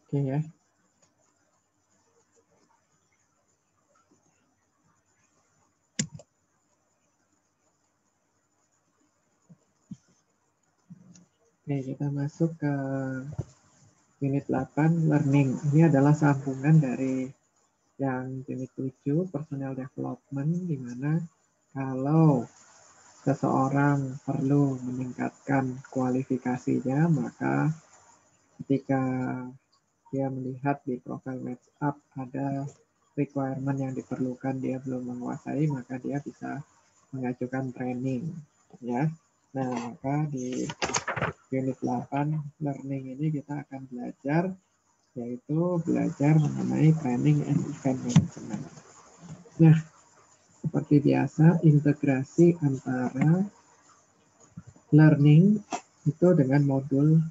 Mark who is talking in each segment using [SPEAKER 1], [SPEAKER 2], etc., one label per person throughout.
[SPEAKER 1] Oke ya. Oke, kita masuk ke unit 8, learning. Ini adalah sambungan dari yang unit 7, personal development, di mana kalau seseorang perlu meningkatkan kualifikasinya, maka ketika dia melihat di profil WhatsApp ada requirement yang diperlukan dia belum menguasai, maka dia bisa mengajukan training, ya. Nah, maka di unit 8 learning ini kita akan belajar, yaitu belajar mengenai training and event management. Nah, seperti biasa, integrasi antara learning itu dengan modul.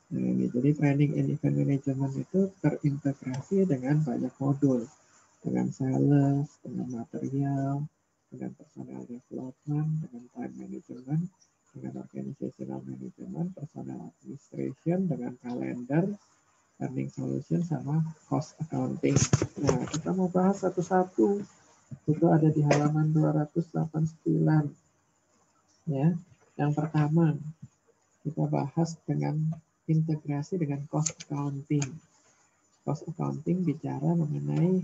[SPEAKER 1] Nah, ini jadi training and event management itu terintegrasi dengan banyak modul, dengan sales, dengan material, dengan personal development, dengan time management, dengan organizational management, personal administration, dengan calendar, earning solution, sama cost accounting. Nah, kita mau bahas satu-satu. Itu ada di halaman 289. Ya, yang pertama kita bahas dengan integrasi dengan cost accounting. Cost accounting bicara mengenai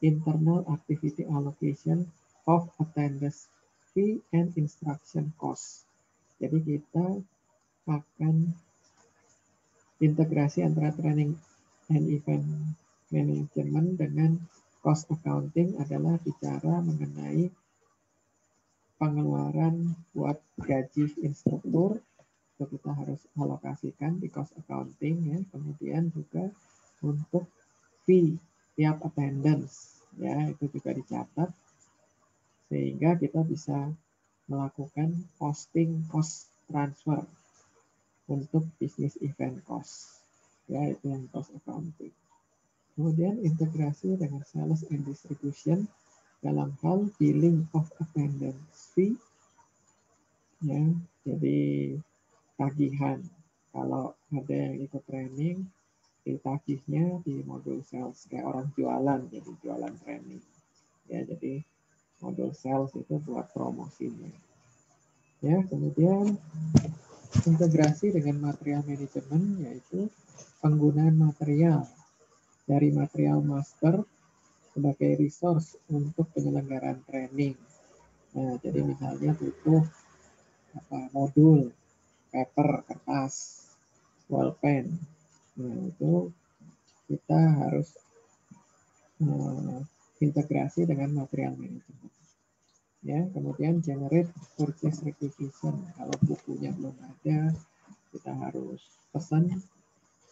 [SPEAKER 1] internal activity allocation of attendance fee and instruction cost. Jadi kita akan integrasi antara training and event management dengan cost accounting adalah bicara mengenai pengeluaran buat gaji instruktur, itu kita harus alokasikan di cost accounting ya. Kemudian juga untuk fee tiap attendance ya, itu juga dicatat sehingga kita bisa melakukan posting cost transfer untuk bisnis event cost ya, itu yang cost accounting. Kemudian integrasi dengan sales and distribution dalam hal billing of attendance fee ya, jadi tagihan. Kalau ada yang ikut training, ditagihnya di modul sales kayak orang jualan, jadi jualan training. Ya, jadi modul sales itu buat promosinya. Ya, kemudian integrasi dengan material manajemen, yaitu penggunaan material dari material master sebagai resource untuk penyelenggaraan training. Nah, jadi misalnya butuh modul, paper, kertas, pulpen. Nah, itu kita harus integrasi dengan material manajemen. Ya, kemudian generate purchase requisition. Kalau bukunya belum ada, kita harus pesan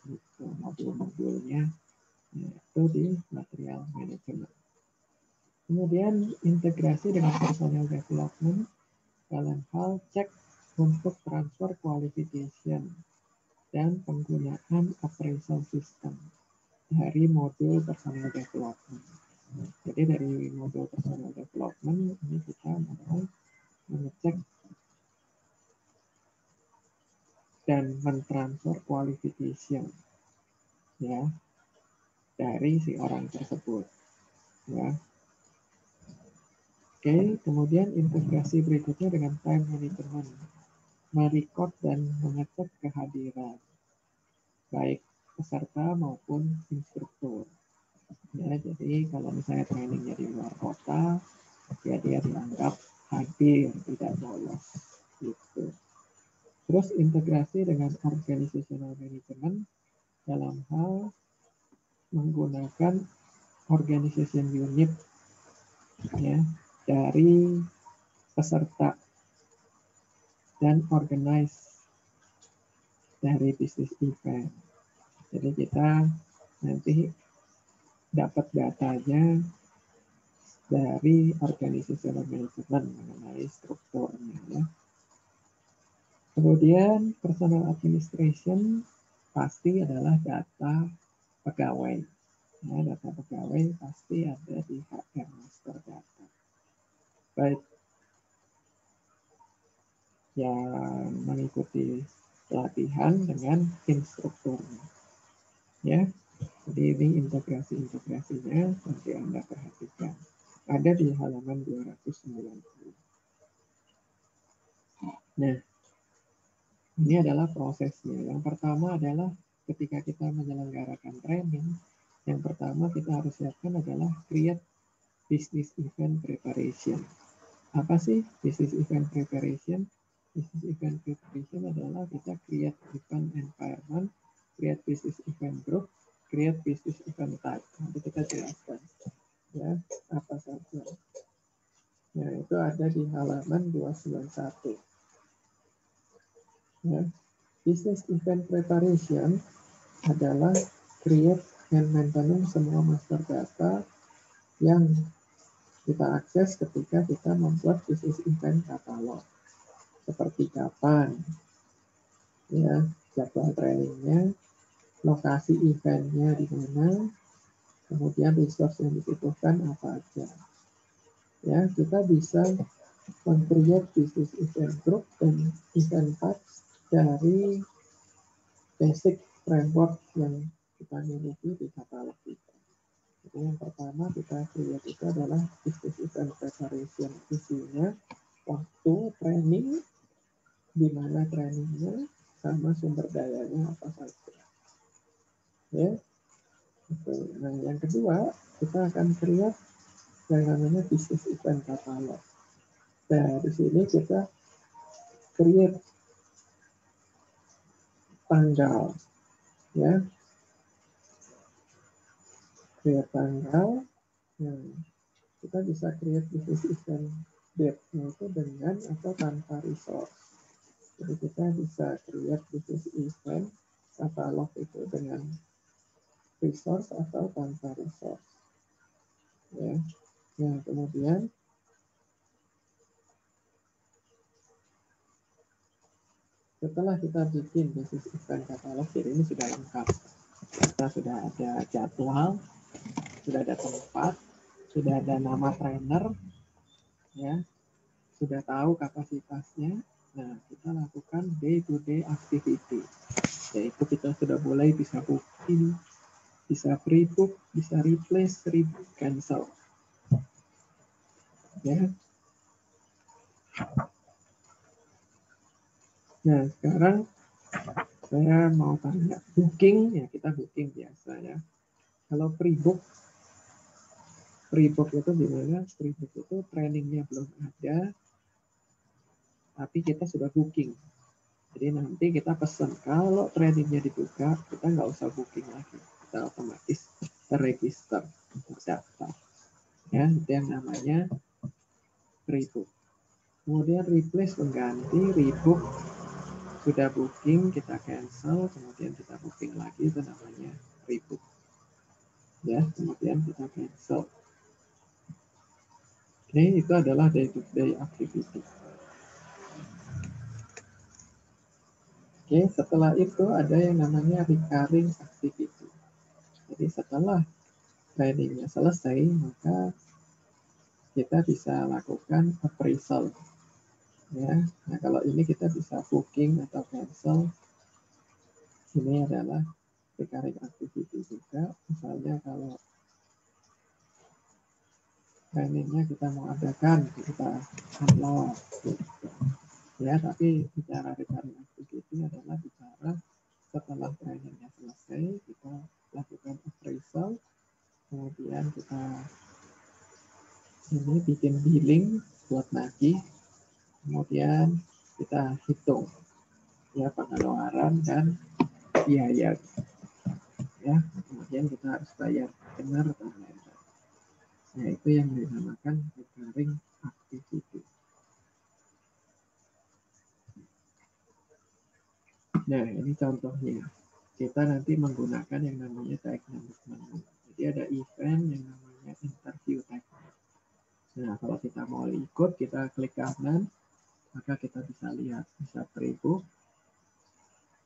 [SPEAKER 1] gitu, modul-modulnya. Nah, itu di material manajemen. Kemudian integrasi dengan personal development dalam hal cek untuk transfer qualification dan penggunaan appraisal system dari modul personal development. Jadi dari modul personal development ini kita mau mengecek dan mentransfer qualification ya dari si orang tersebut ya. Oke, kemudian integrasi berikutnya dengan time management, merecord dan mengecek kehadiran baik peserta maupun instruktur. Ya, jadi kalau misalnya trainingnya di luar kota, ya dia dianggap hadir, tidak bolos gitu. Terus integrasi dengan organizational management dalam hal menggunakan organization unit ya dari peserta dan organize dari bisnis event. Jadi kita nanti dapat datanya dari organizational management mengenai strukturnya ya. Kemudian personal administration pasti adalah data pegawai. Ya, data pegawai pasti ada di HR Master Data. Baik yang mengikuti pelatihan dengan instrukturnya. Ya. Jadi ini integrasinya nanti Anda perhatikan. Ada di halaman 290. Nah, ini adalah prosesnya. Yang pertama adalah ketika kita menyelenggarakan training, yang pertama kita harus siapkan adalah create business event preparation. Apa sih business event preparation? Business event preparation adalah kita create event environment, create business event group, create business event type. Nanti kita jelaskan ya apa saja. Nah, itu ada di halaman 291. Ya. Business event preparation adalah create and maintenance semua master data yang kita akses ketika kita membuat business event katalog. Seperti kapan, ya, jadwal trainingnya, lokasi eventnya di mana, kemudian resource yang dibutuhkan apa aja. Ya, kita bisa meng-create business event group dan event types dari basic framework yang kita miliki di katalog kita. Jadi yang pertama kita create itu adalah business event preparation. Isinya waktu training, di mana trainingnya, sama sumber dayanya apa saja. Ya. Nah, yang kedua kita akan create yang namanya business event katalog. Nah, di sini kita create tanggal, ya, create tanggal. Nah, kita bisa create business event date-nya itu dengan atau tanpa resource. Jadi kita bisa create business event katalog itu dengan resource atau tanpa resource. Ya. Nah, kemudian setelah kita bikin business event katalog, jadi ini sudah lengkap. Kita sudah ada jadwal, sudah ada tempat, sudah ada nama trainer, ya, sudah tahu kapasitasnya. Nah, kita lakukan day-to-day activity, yaitu kita sudah mulai bisa booking, bisa pre-book, bisa replace, rebook, cancel. Ya. Nah, sekarang saya mau tanya, booking, ya kita booking biasa ya. Kalau pre-book itu gimana? Pre-book itu trainingnya belum ada, tapi kita sudah booking. Jadi nanti kita pesan, kalau trainingnya dibuka, kita nggak usah booking lagi. Kita otomatis terregister, terdaftar. Ya, itu yang namanya pre-book. Kemudian replace pengganti, rebook, sudah booking, kita cancel, kemudian kita booking lagi, itu namanya rebook. Ya, kemudian kita cancel. Oke, itu adalah day-to-day activity. Oke, setelah itu ada yang namanya recurring activity. Jadi setelah trainingnya selesai, maka kita bisa lakukan appraisal. Ya, nah kalau ini kita bisa booking atau cancel. Ini adalah recurring activity juga. Misalnya kalau trainingnya kita mau adakan, kita unlock. Ya, tapi bicara recurring activity adalah bicara setelah trainingnya selesai, kita lakukan appraisal, kemudian kita ini bikin billing buat nagih, kemudian kita hitung ya pengeluaran dan biaya, ya, kemudian kita harus bayar benar atau tidak. Nah, itu yang dinamakan recurring activity. Nah, ini contohnya. Kita nanti menggunakan yang namanya tag management. Jadi ada event yang namanya interview tag. Nah, kalau kita mau ikut, kita klik kanan, maka kita bisa lihat, bisa pre-book,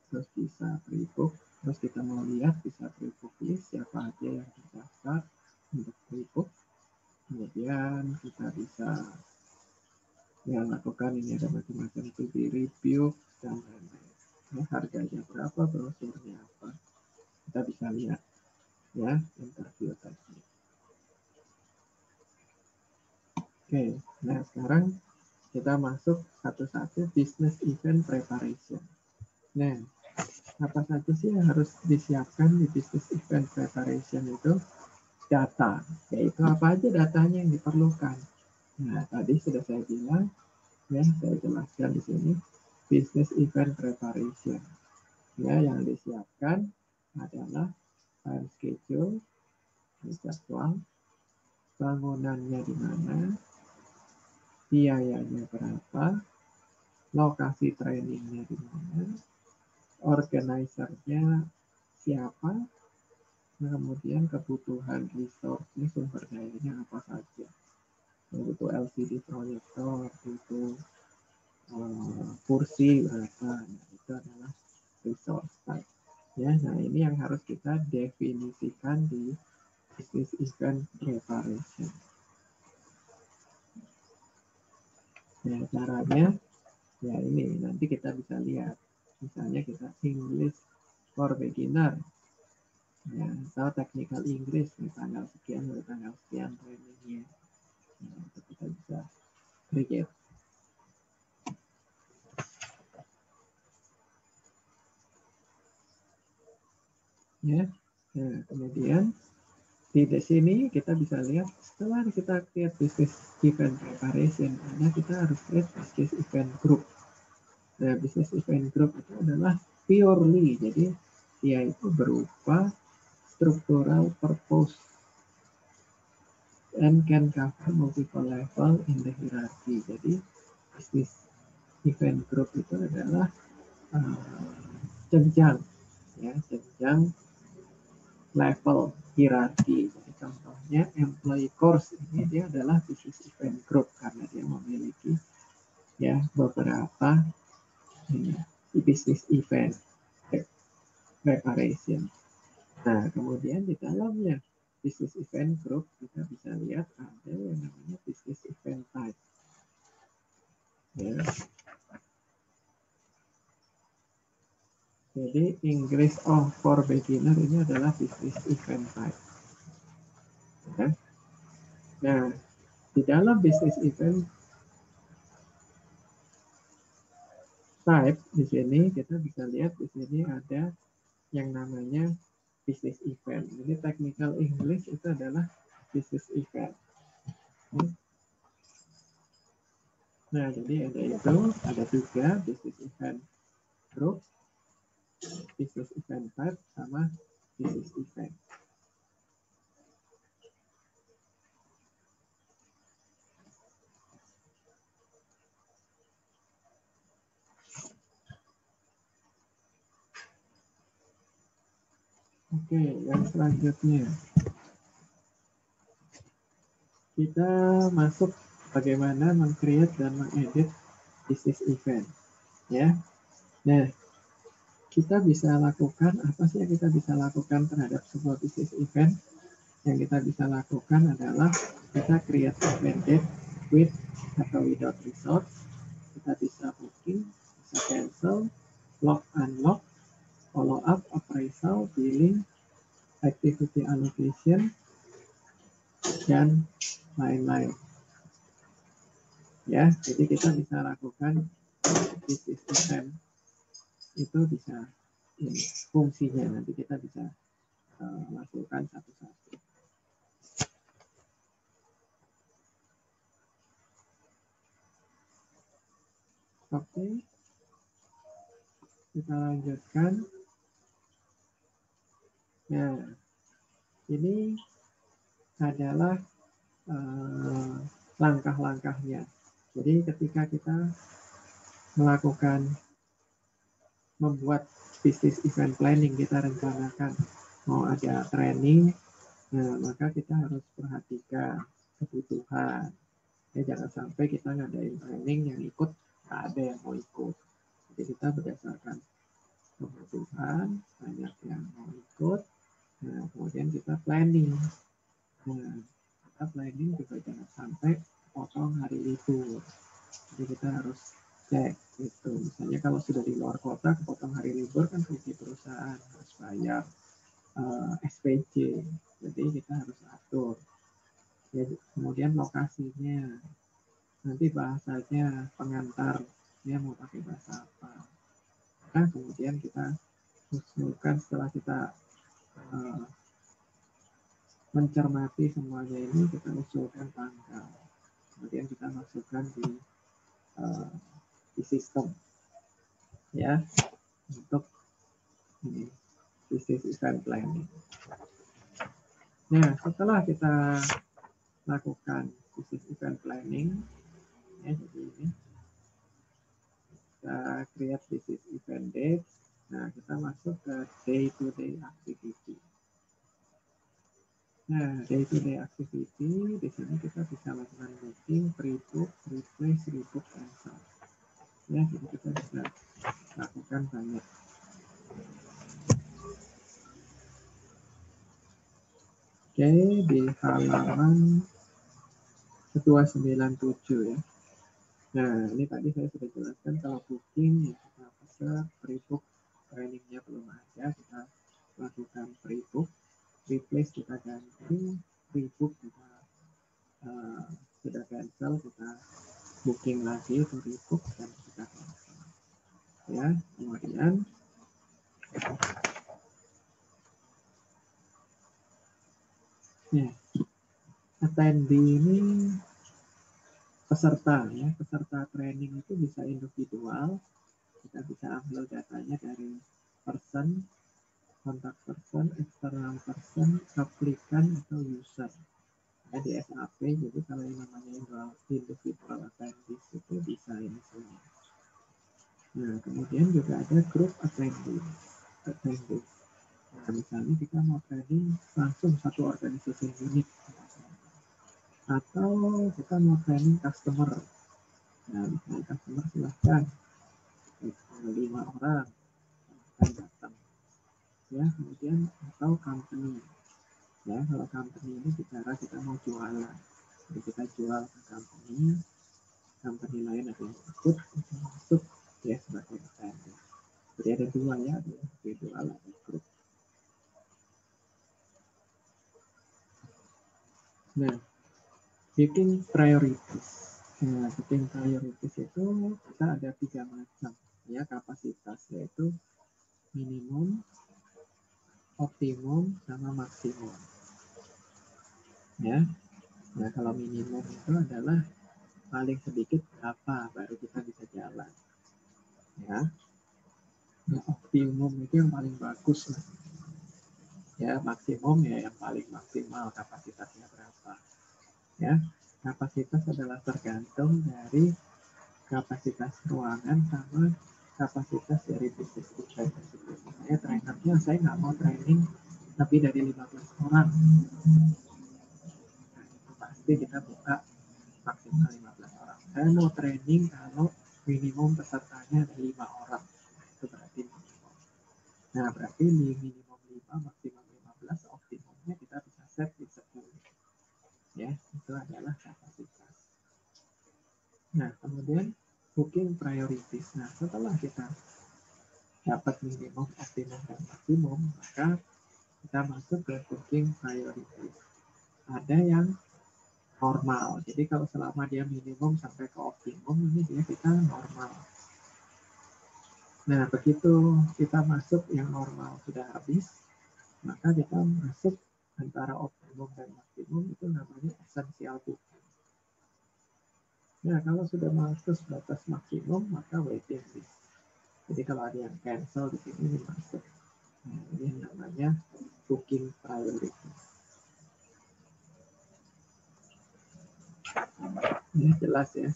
[SPEAKER 1] terus bisa pre-book, terus kita mau lihat, bisa pre-book list, siapa aja yang terdaftar untuk pre-book. Kemudian kita bisa ya lakukan ini, ada macam-macam itu di review dan lain-lain. Ya, harganya berapa, brosurnya apa, kita bisa lihat. ya, interview teknik. Oke, nah sekarang kita masuk satu-satu business event preparation. Nah, apa saja sih yang harus disiapkan di business event preparation itu? Data, yaitu apa aja datanya yang diperlukan. Nah, tadi sudah saya bilang, ya, saya jelaskan di sini, business event preparation. Ya, yang disiapkan adalah time schedule, jadwal, bangunannya di mana, biayanya berapa, lokasi trainingnya di mana, organizer-nya siapa, kemudian kebutuhan resource-nya, sumber dayanya apa saja. Butuh LCD proyektor, butuh kursi berapa, nah, itu adalah resource type. Ya, nah ini yang harus kita definisikan di business event preparation. Nah, caranya ya ini nanti kita bisa lihat. Misalnya kita English for beginner, ya, atau technical English di tanggal sekian trainingnya. Nah, itu kita bisa create. Ya, nah kemudian di sini kita bisa lihat setelah kita create business event preparation, kita harus create business event group. Nah, business event group itu adalah purely, jadi dia itu berupa structural purpose and can cover multiple level in the hierarchy. Jadi business event group itu adalah jenjang, ya, jenjang level hierarki. Jadi contohnya employee course ini dia adalah business event group karena dia memiliki ya beberapa business event preparation. Nah, kemudian di dalamnya business event group kita bisa lihat ada yang namanya business event type. Ya. Jadi English for beginner ini adalah business event type. Ya. Nah, di dalam business event type di sini kita bisa lihat di sini ada yang namanya business event. Jadi technical English itu adalah business event. Nah, jadi ada tiga business event group, business event type, sama business event. Oke, yang selanjutnya kita masuk bagaimana meng-create dan mengedit business event. Ya, nah kita bisa lakukan apa sih yang kita bisa lakukan terhadap sebuah business event? Yang kita bisa lakukan adalah kita create event date with atau without resource. Kita bisa booking, bisa cancel, lock unlock, follow up, appraisal, billing, activity allocation, dan lain-lain. Ya, jadi kita bisa lakukan business event itu bisa ini fungsinya nanti kita bisa lakukan satu-satu. Oke, kita lanjutkan. Nah, ini adalah langkah-langkahnya. Jadi ketika kita membuat business event planning, kita rencanakan mau ada training, nah maka kita harus perhatikan kebutuhan. Ya, jangan sampai kita ngadain training yang ikut nggak ada yang mau ikut. Jadi kita berdasarkan kebutuhan, banyak yang mau ikut, nah kemudian kita planning. Nah, kita planning juga jangan sampai potong hari libur. Jadi kita harus cek itu. Misalnya kalau sudah di luar kota, kepotong hari libur kan rugi perusahaan, harus bayar. SPJ. Jadi kita harus atur. Ya, kemudian lokasinya, nanti bahasanya pengantar, dia mau pakai bahasa apa. Nah, kemudian kita usulkan setelah kita mencermati semuanya ini, kita usulkan tanggal. Kemudian kita masukkan di sistem, ya, untuk ini business event planning. Nah, setelah kita lakukan business event planning, ya, jadi ini kita create business event dates. Nah, kita masuk ke day-to-day activity. Nah, day-to-day activity, di sini kita bisa lakukan booking, pre-book, replace, rebook, cancel. Ya, jadi kita bisa lakukan banyak. Oke, di halaman 297 ya. Nah, ini tadi saya sudah jelaskan kalau booking, ya kita pesan, pre-book, trainingnya belum ada, kita lakukan pre-book, replace kita ganti, pre-book kita sudah cancel, kita booking lagi untuk rebook dan kita cancel. Ya, kemudian ya, attendee ini peserta ya, peserta training itu bisa individual, kita bisa ambil datanya dari person, kontak person, external person, aplikan atau user. Ya, di SAP, jadi kalau yang namanya individual attendees itu bisa ini semua. Nah, kemudian juga ada group attendees. Nah, misalnya kita mau training langsung satu organisasi unit, atau kita mau training customer. Nah, misalnya customer silahkan 5 orang akan datang. Ya, kemudian atau company. Ya, kalau company ini bicara kita mau jualan. Jadi kita jual ke company lain ada yang ikut, masuk ya sebagai attendee. Jadi ada dua ya, ada individual, ada grup. Nah, setting priorities. Nah, setting priorities itu kita ada 3 macam ya kapasitas, yaitu minimum, optimum, sama maksimum. Ya, nah kalau minimum itu adalah paling sedikit berapa baru kita bisa jalan. Ya, nah, optimum itu yang paling bagus lah. Ya, maksimum ya yang paling maksimal kapasitasnya berapa. Ya, kapasitas adalah tergantung dari kapasitas ruangan sama kapasitas dari bisnis event tersebut. Misalnya trainernya, saya nggak mau training lebih dari 15 orang. Nah, itu pasti kita buka maksimal 15 orang. Saya mau training kalau minimum pesertanya ada 5 orang. Itu berarti minimum. Nah, berarti minimum 5, maksimum 15, optimumnya kita bisa set di 10. Ya, itu adalah kapasitas. Nah, kemudian booking priorities. Nah, setelah kita dapat minimum, optimum, dan maksimum, maka kita masuk ke booking priorities. Ada yang normal. Jadi kalau selama dia minimum sampai ke optimum, ini dia kita normal. Nah, begitu kita masuk yang normal sudah habis, maka kita masuk antara optimum dan maksimum, itu namanya essential booking. Nah, kalau sudah masuk batas maksimum, maka waiting list. Jadi kalau ada yang cancel di sini, ini masuk. Nah, ini namanya booking priorities. Ini jelas ya.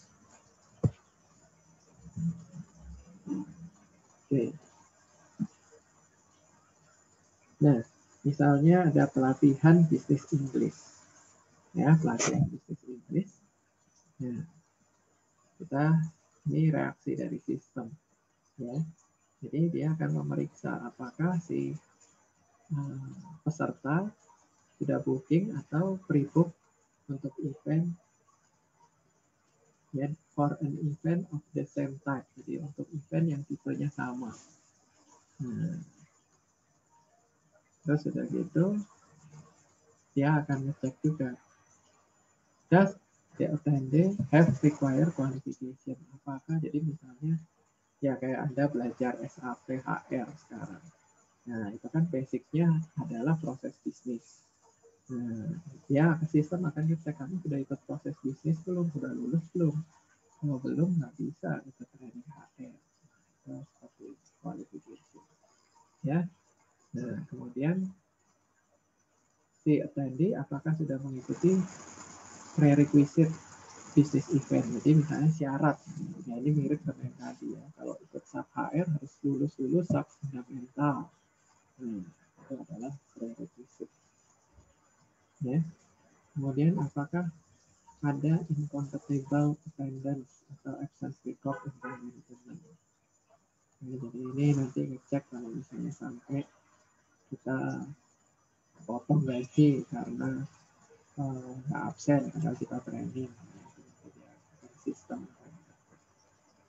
[SPEAKER 1] Oke. Nah, misalnya ada pelatihan bisnis Inggris. Ya, pelatihan bisnis Inggris. Nah, kita ini reaksi dari sistem. Ya. Jadi dia akan memeriksa apakah si peserta sudah booking atau pre-book untuk event, ya, for an event of the same type. Jadi untuk event yang tipenya sama. Nah, Terus sudah gitu, dia akan ngecek juga. Does the attendee have required qualification? Apakah, jadi misalnya, ya kayak Anda belajar SAP HR sekarang. Nah, itu kan basicnya adalah proses bisnis. Nah, ya sistem akan ngecek kamu sudah ikut proses bisnis belum, sudah lulus belum. Kalau belum, nggak bisa ikut training HR. Nah, itu seperti qualification. Ya, nah kemudian si attendee apakah sudah mengikuti prerequisite business event. Jadi misalnya syarat, ya ini mirip dengan yang tadi ya. Kalau ikut sub HR harus lulus sub fundamental. Itu adalah prerequisite. Ya. Kemudian apakah ada incompatible attendance atau absence record in management. Nah, jadi ini nanti ngecek kalau misalnya sampai kita potong gaji karena absen karena kita training. Sistem.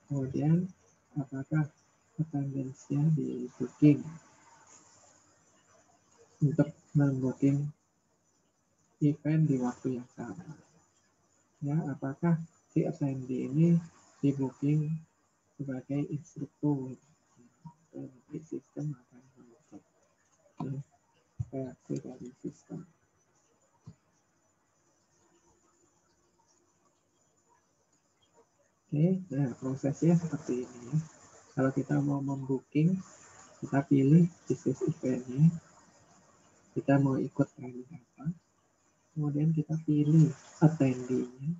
[SPEAKER 1] Kemudian apakah attendance-nya di booking untuk membooking event di waktu yang sama. Ya, apakah si attendee ini di booking sebagai instruktur. Nanti sistem akan mengecek reaksi dari sistem. Oke, nah prosesnya seperti ini ya. Kalau kita mau membooking, kita pilih business event-nya, kita mau ikut training apa, kemudian kita pilih attendee-nya,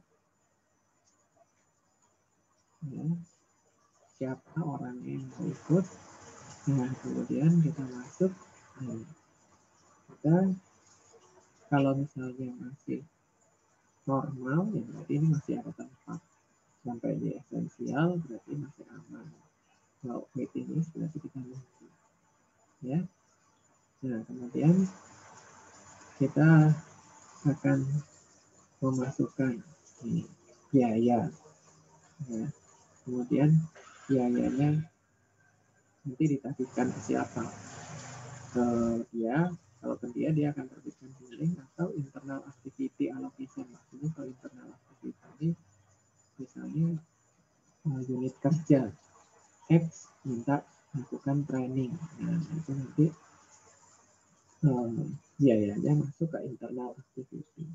[SPEAKER 1] ya, siapa orangnya yang mau ikut. Nah, kemudian kita masuk. Nah, kita kalau misalnya masih normal, ya berarti ini masih ada tempat. Sampai di esensial, berarti masih aman. Kalau waiting list, berarti kita nunggu. Ya. Nah, kemudian kita akan memasukkan biaya. Ya. Kemudian biayanya nanti ditagihkan ke siapa? Ke dia. Kalau ke dia, dia akan terbitkan billing atau internal activity allocation. Maksudnya kalau internal activity ini misalnya unit kerja X minta melakukan training. Nah, itu nanti biayanya masuk ke internal activity.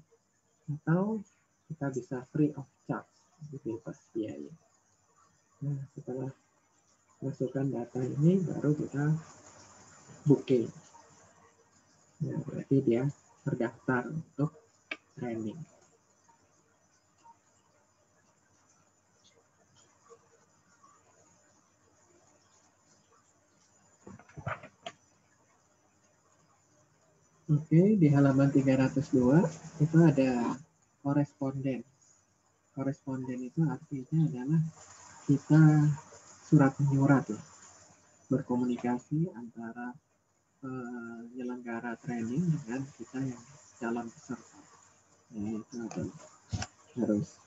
[SPEAKER 1] Atau kita bisa free of charge, bebas biaya. Nah, setelah masukkan data ini, baru kita booking. Nah, berarti dia terdaftar untuk training. Oke, di halaman 302 itu ada koresponden. Koresponden itu artinya adalah kita surat menyurat ya, berkomunikasi antara penyelenggara training dengan kita yang calon peserta. Nah, itu harus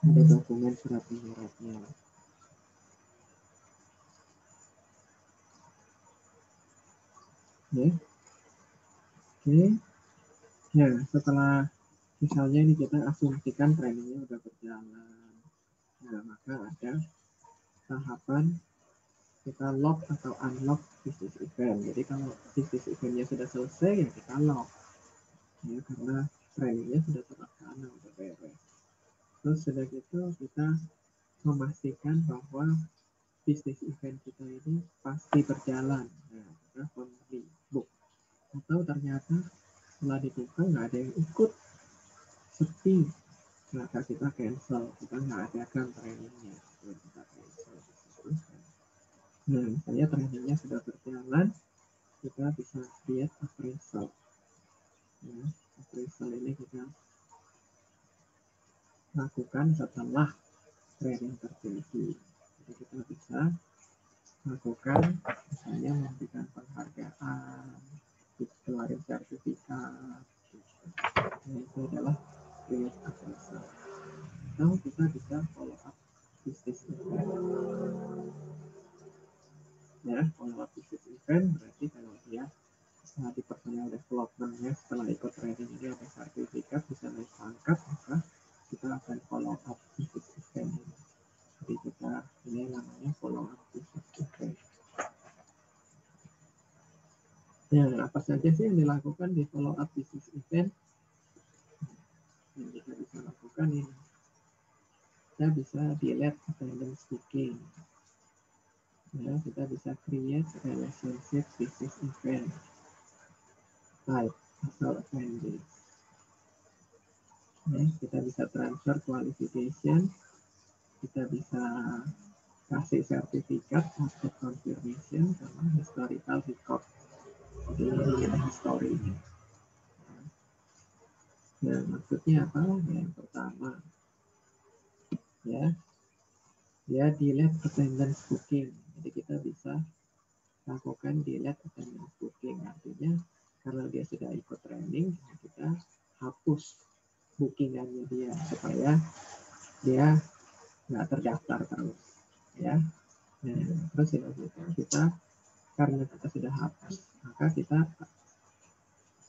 [SPEAKER 1] ada dokumen surat menyuratnya. Ya. Oke. Nah, setelah misalnya ini kita asumsikan trainingnya udah berjalan. Nah, maka ada tahapan kita lock atau unlock business event. Jadi kalau business eventnya sudah selesai, ya kita lock. Ya, karena trainingnya sudah terlaksana, udah beres. Terus sudah gitu kita memastikan bahwa bisnis event kita ini pasti berjalan. Nah, kita complete book. Atau ternyata setelah dibuka nggak ada yang ikut, sepi, maka kita cancel, kita nggak adakan trainingnya. Kita cancel. Nah, misalnya trainingnya sudah berjalan, kita bisa create appraisal. Ya, appraisal ini kita lakukan setelah training terjadi. Jadi kita bisa lakukan misalnya memberikan penghargaan, keluarin sertifikat. Nah, itu adalah create appraisal. Atau kita bisa follow up business event. Ya, follow up business event berarti kalau dia di personal development-nya setelah ikut training ini ada sertifikat, bisa naik pangkat, maka kita akan follow up business event ini. Jadi kita ini namanya follow up business event. Ya, apa saja sih yang dilakukan di follow up business event? Yang kita bisa lakukan ini. Kita bisa delete attendance booking. Ya, kita bisa create relationship business event type asal attendance. Ya, kita bisa transfer qualification, kita bisa kasih sertifikat atau confirmation sama historical record. Jadi ini ada historinya. Nah, maksudnya apa? Yang pertama, ya, dia delete attendance booking. Jadi kita bisa lakukan delete attendance booking. Artinya karena dia sudah ikut training, kita hapus bookingannya dia supaya dia nggak terdaftar terus. Ya. Nah, terus selanjutnya kita karena kita sudah hapus, maka kita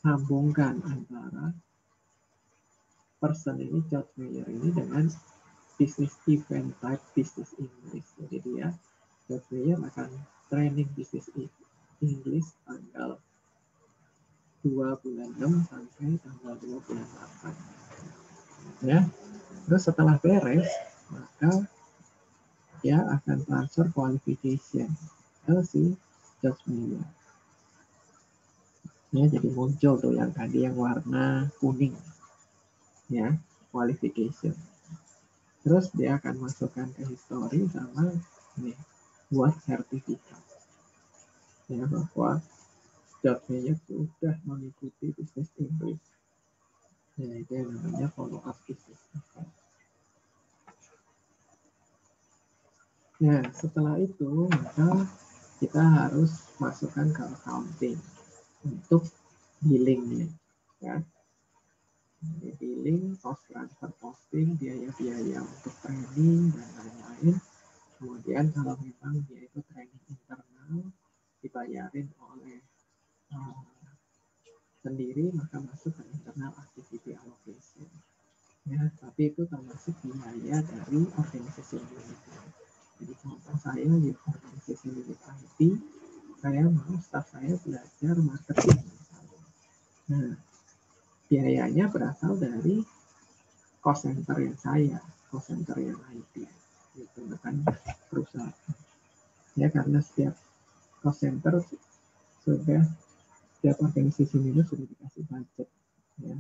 [SPEAKER 1] sambungkan antara person ini, George Meyer ini dengan business event type business English. Jadi dia, George Meyer akan training business English tanggal 2 bulan 6 sampai tanggal 2 bulan 8. Ya, terus setelah beres, maka dia akan transfer qualification ke si George Meyer. Ya, jadi muncul tuh yang tadi yang warna kuning. Ya, qualification. Terus dia akan masukkan ke history sama nih buat sertifikat. Ya, bahwa George Meyer sudah mengikuti business English. Ya, itu yang namanya follow up business. Nah, setelah itu maka kita harus masukkan ke accounting untuk billingnya. Ya. Jadi billing, cost transfer posting, biaya-biaya untuk training dan lain-lain. Kemudian kalau memang dia itu training internal dibayarin oleh sendiri, maka masuk ke internal activity allocation. Ya, tapi itu termasuk biaya dari organisasi unit. Jadi contoh saya di organisasi unit IT, saya mau staff saya belajar marketing misalnya. Nah, biayanya berasal dari cost center yang saya, cost center yang IT, itu bukan perusahaan. Ya, karena setiap cost center sudah, setiap organisasi ini sudah dikasih budget, ya,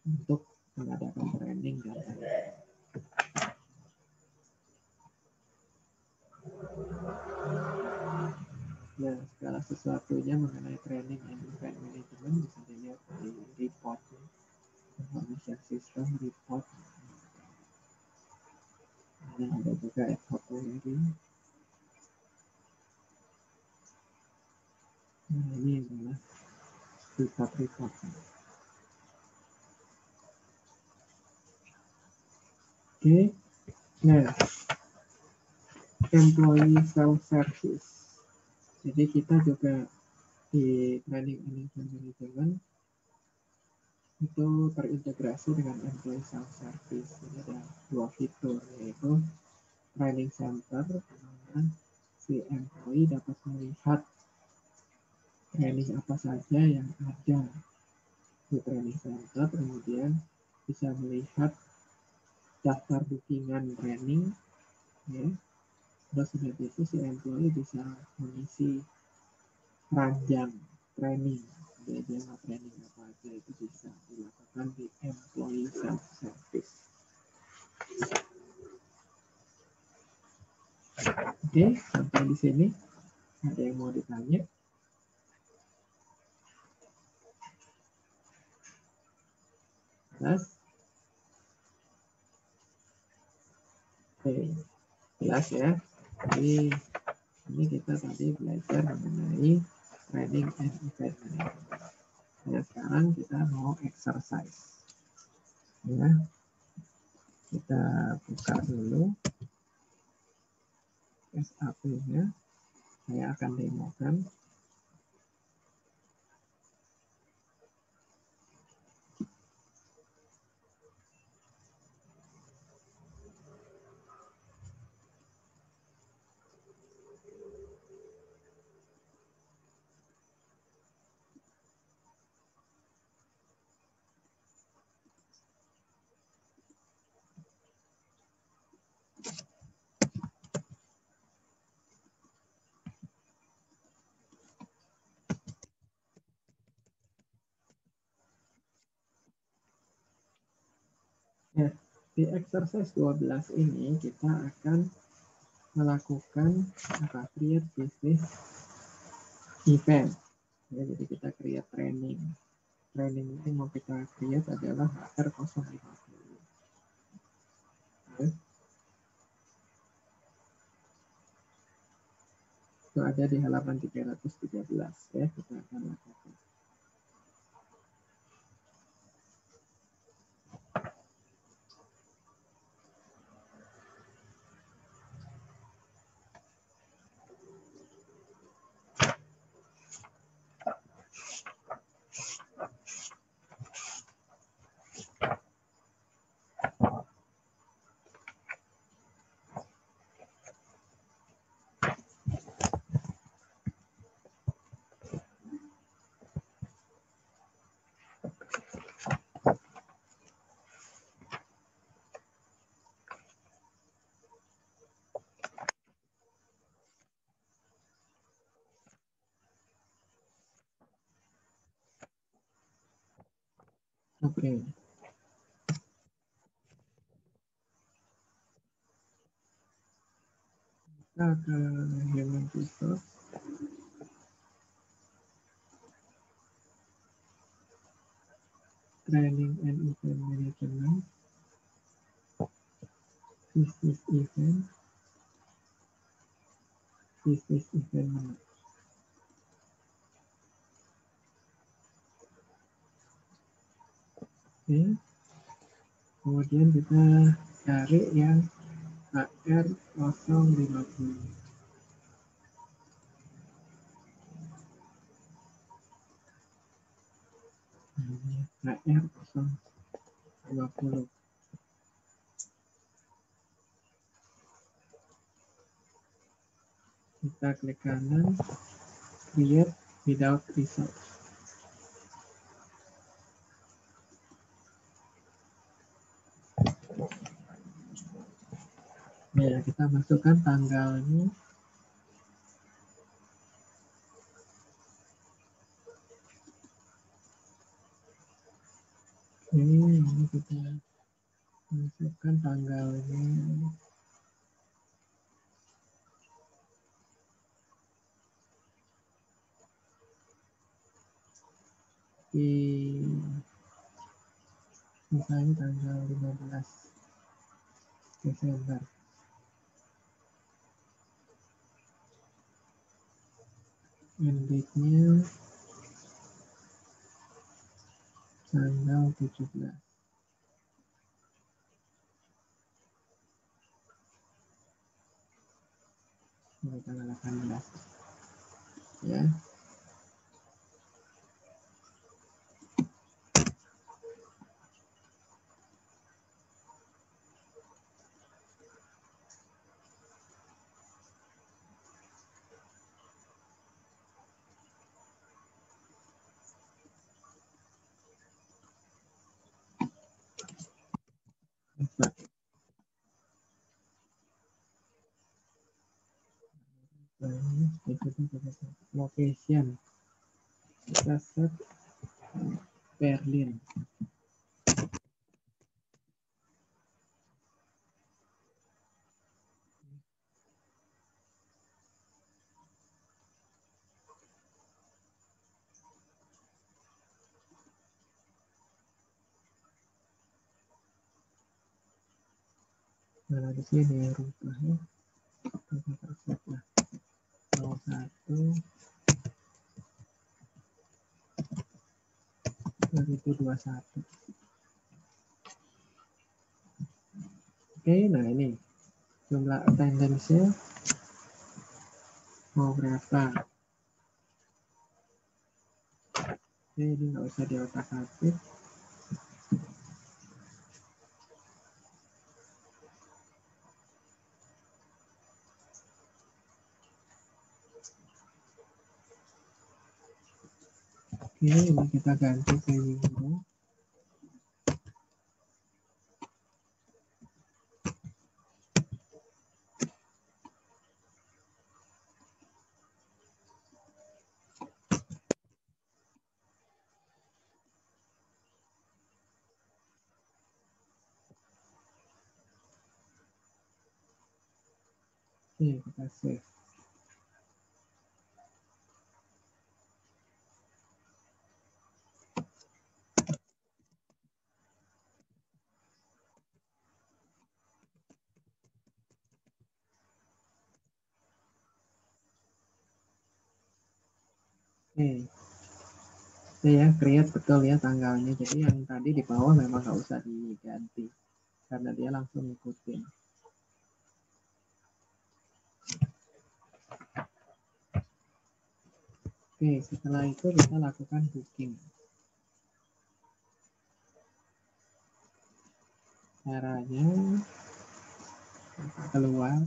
[SPEAKER 1] untuk mengadakan training dan lain-lain. Nah, segala sesuatunya mengenai training and event management bisa dilihat di report, information system report. Nah, ada juga ad hoc query. Nah, ini adalah report. Oke, nah, employee self-service. Jadi kita juga di training and management itu terintegrasi dengan employee self-service. Jadi ada dua fitur, yaitu training center, di mana si employee dapat melihat training apa saja yang ada di training center, kemudian bisa melihat daftar bookingan training, ya. Terus sudah itu si employee bisa mengisi ranjang training, dia training apa aja itu bisa dilakukan di employee self-service. Oke, sampai di sini ada yang mau ditanya? Jelas? Oke, jelas ya. Jadi ini kita tadi belajar mengenai training and event management. Nah, sekarang kita mau exercise. Ya, kita buka dulu SAP-nya. Saya akan demokan. Di exercise 12 ini kita akan melakukan create business event. Ya, jadi kita create training. Training yang mau kita create adalah HR050. Ya. Itu ada di halaman 313 ya, kita akan lakukan. Oke. Kita ke human resource. Training and event management. Business event. Business event management. Oke. Kemudian kita cari yang HR050. HR050. Kita klik kanan, create without result. Ya, kita masukkan tanggalnya. Ini kita masukkan tanggalnya. Di misalnya tanggal 15 Desember. End date-nya tanggal 17. Sampai tanggal 18. Ya. Location. Kita set Berlin. Nah, di sini rutanya kita terset lah 01 2021. Oke, nah ini jumlah attendance-nya mau berapa? Oke, ini nggak usah diotak-atik. Oke, ini kita ganti ke euro. Oke, kita save. Oke. Ini ya, create betul ya tanggalnya. Jadi yang tadi di bawah memang nggak usah diganti. Karena dia langsung ngikutin. Oke, setelah itu kita lakukan booking. Caranya keluar,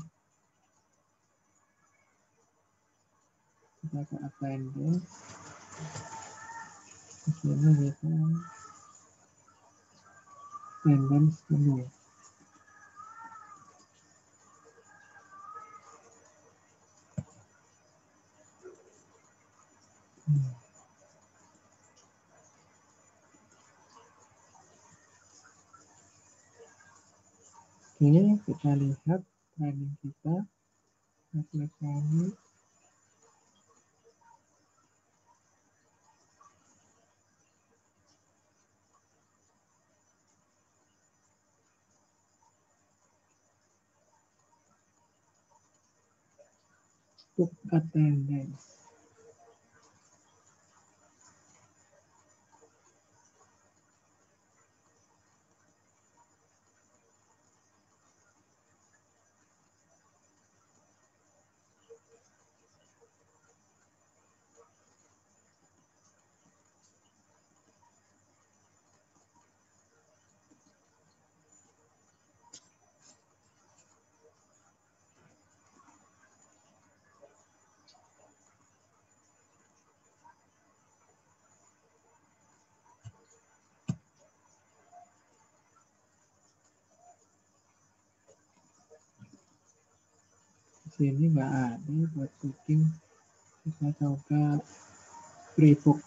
[SPEAKER 1] kita ke appendix, di sini kita appendix menu. Oke, kita lihat training kita. Kita klik lagi. Book attendance. Di sini nggak ada buat booking. Kita coba pre-book.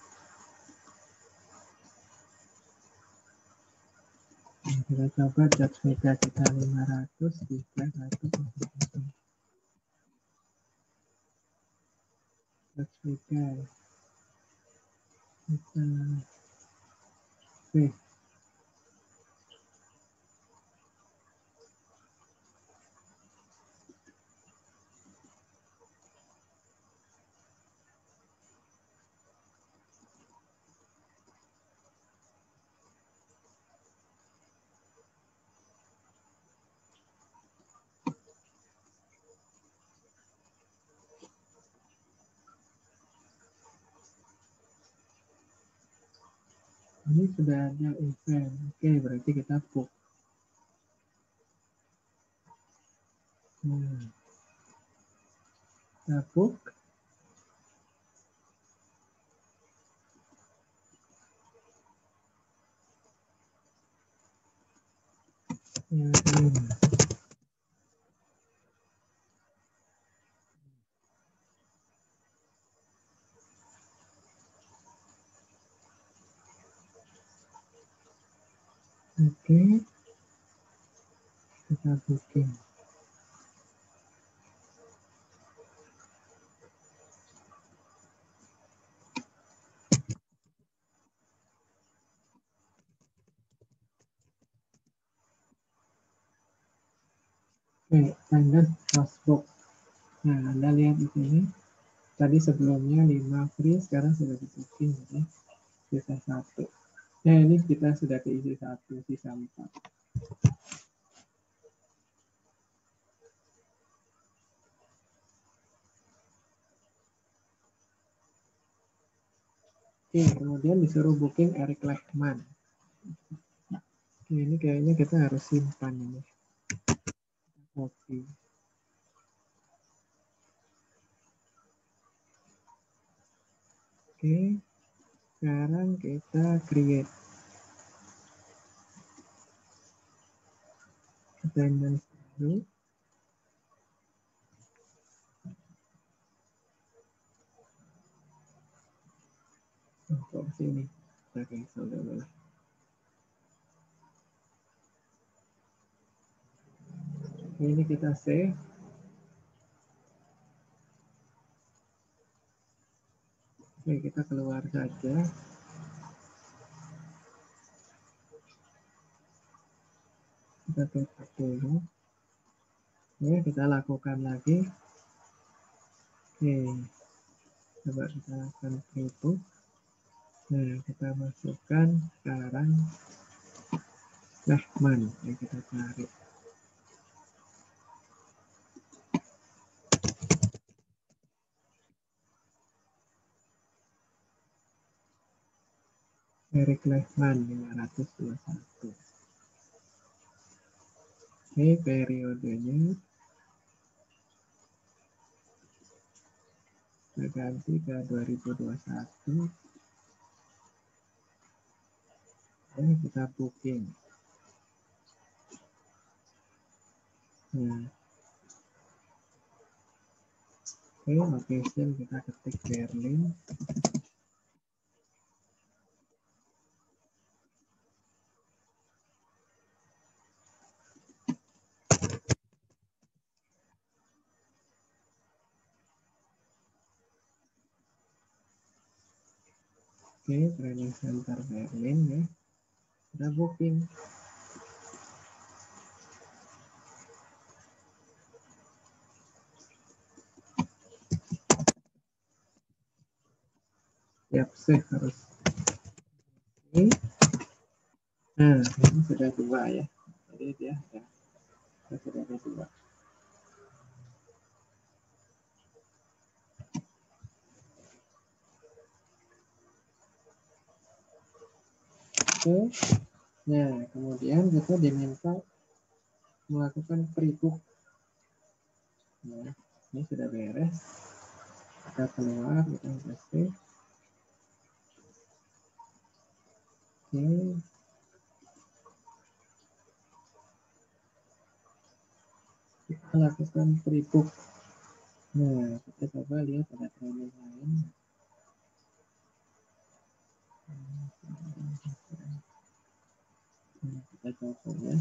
[SPEAKER 1] Kita coba judge mega kita 500 display 100. Judge mega kita save. Ini sudah ada event. Oke, berarti kita book. Kita book. Ya, ini. Oke, kita booking. Oke, tanggal passbook. Nah, Anda lihat di sini. Tadi sebelumnya 5 free, sekarang sudah di booking ya. Sisa 1. Nah, ini kita sudah keisi 1, sisa 4. Oke, kemudian disuruh booking Eric Lehman. Oke, ini kayaknya kita harus simpan ini. Oke. Oke, sekarang kita create attendance dulu. Untuk sini kita cancel dulu. Ini kita save. Oke, kita keluar saja. Kita tutup dulu. Oke, kita lakukan lagi. Oke, coba kita lakukan prebook. Nah, kita masukkan sekarang Lehman. Ya, kita cari. Eric Lehman 521. Oke, periodenya kita ganti ke 2021. Ya, kita booking. Nah, oke, location kita ketik Berlin. Oke, training center Berlin ya. Kita booking. Siap, save harus. Oke. Nah, ini sudah 2 ya. Jadi dia sudah ada 2. Oke. Nah, kemudian kita diminta melakukan pre-book. Nah, ini sudah beres. Kita keluar, kita save. Oke. Kita lakukan pre-book. Nah, kita coba lihat ada training lain. Nah, kita coba ya.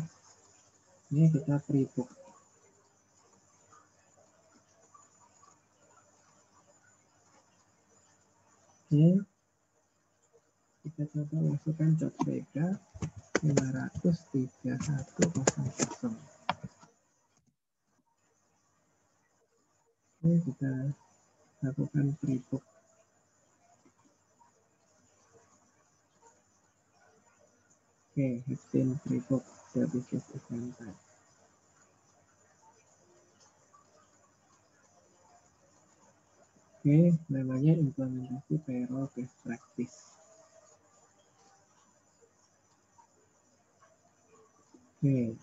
[SPEAKER 1] Ini kita pre-book. Oke. Kita coba masukkan job Vega 53100. Oke, kita lakukan pre-book. Oke, 15 pre-book services event type. Oke, namanya implementasi payroll best practice. Oke,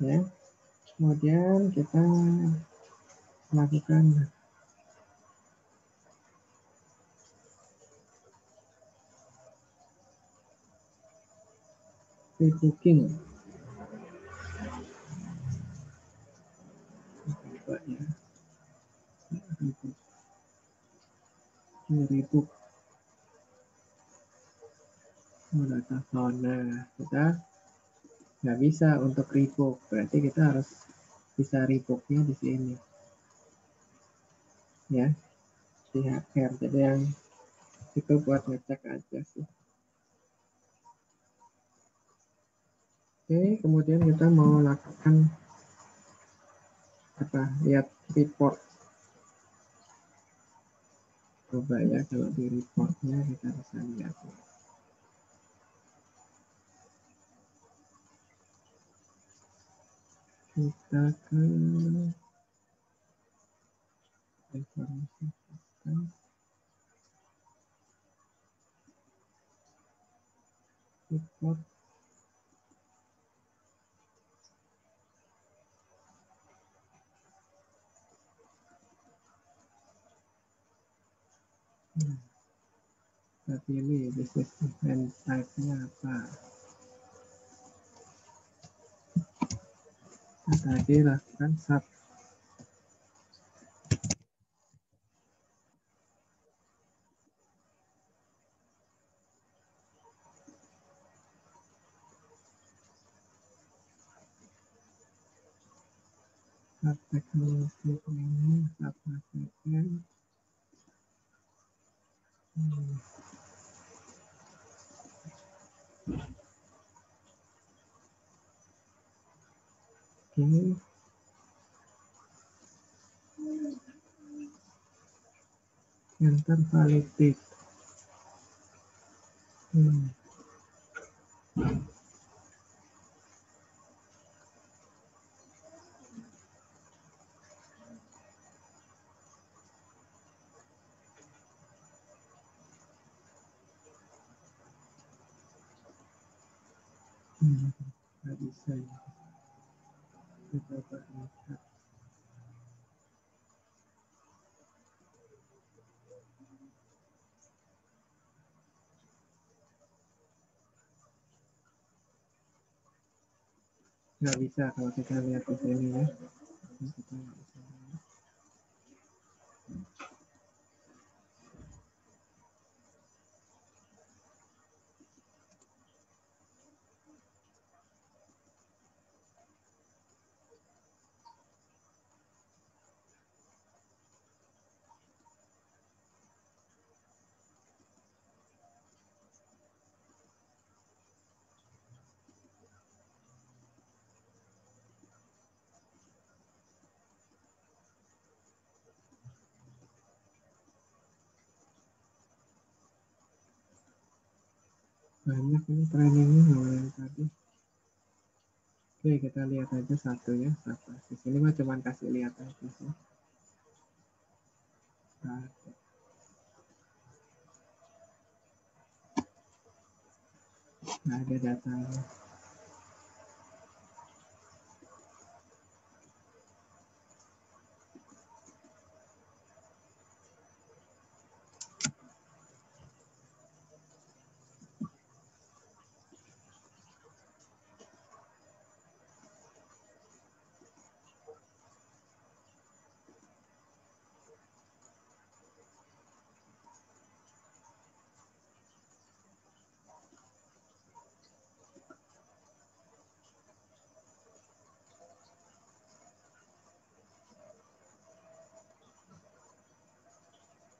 [SPEAKER 1] ya. Kemudian kita lakukan pre-booking. Coba ya. Rebook. Data zona. Kita nggak bisa untuk rebook. Berarti kita harus bisa rebooknya di sini. Ya, di HR. Jadi yang itu buat ngecek aja sih. Oke, kemudian kita mau lakukan apa? Lihat report. Coba ya, kalau di reportnya kita bisa lihat. Kita ke informasi sistem. Report. Kita pilih business event type-nya apa. Nah, tadi lakukan sub. Sub teknologi ini, sub marketing. Oke. Enter validate. Nggak bisa ya. Kita coba lihat. Nggak bisa kalau kita lihat di sini ya. Kita nggak bisa. Banyak ini trainingnya yang tadi. Oke, kita lihat aja satu ya. Satu. Di sini mah cuma kasih lihat aja sih. Nggak ada datanya.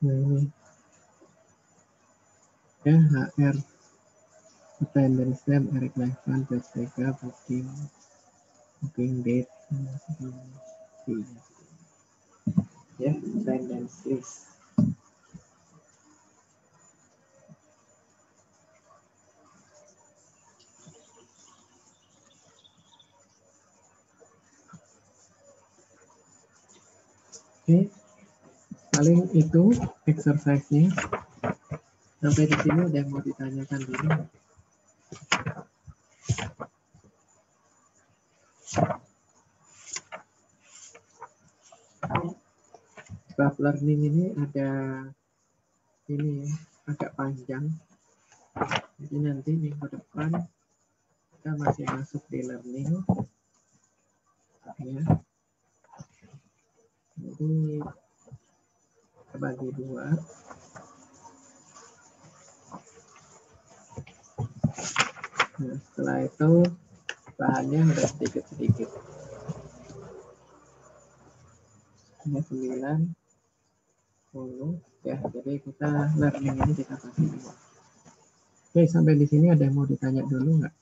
[SPEAKER 1] Nah ini ya HR attendance name Eric Levan PSTK booking date ya attendance list. Oke, paling itu exercise-nya. Sampai di sini ada yang mau ditanyakan dulu. Bab learning ini ada ini ya, agak panjang. Jadi nanti minggu depan kita masih masuk di learning. Ya. Jadi kita bagi dua. Nah, setelah itu bahannya udah sedikit-sedikit. Hanya 9, 10. Ya, jadi kita learning ini kita bagi dua. Oke, sampai di sini ada yang mau ditanya dulu nggak?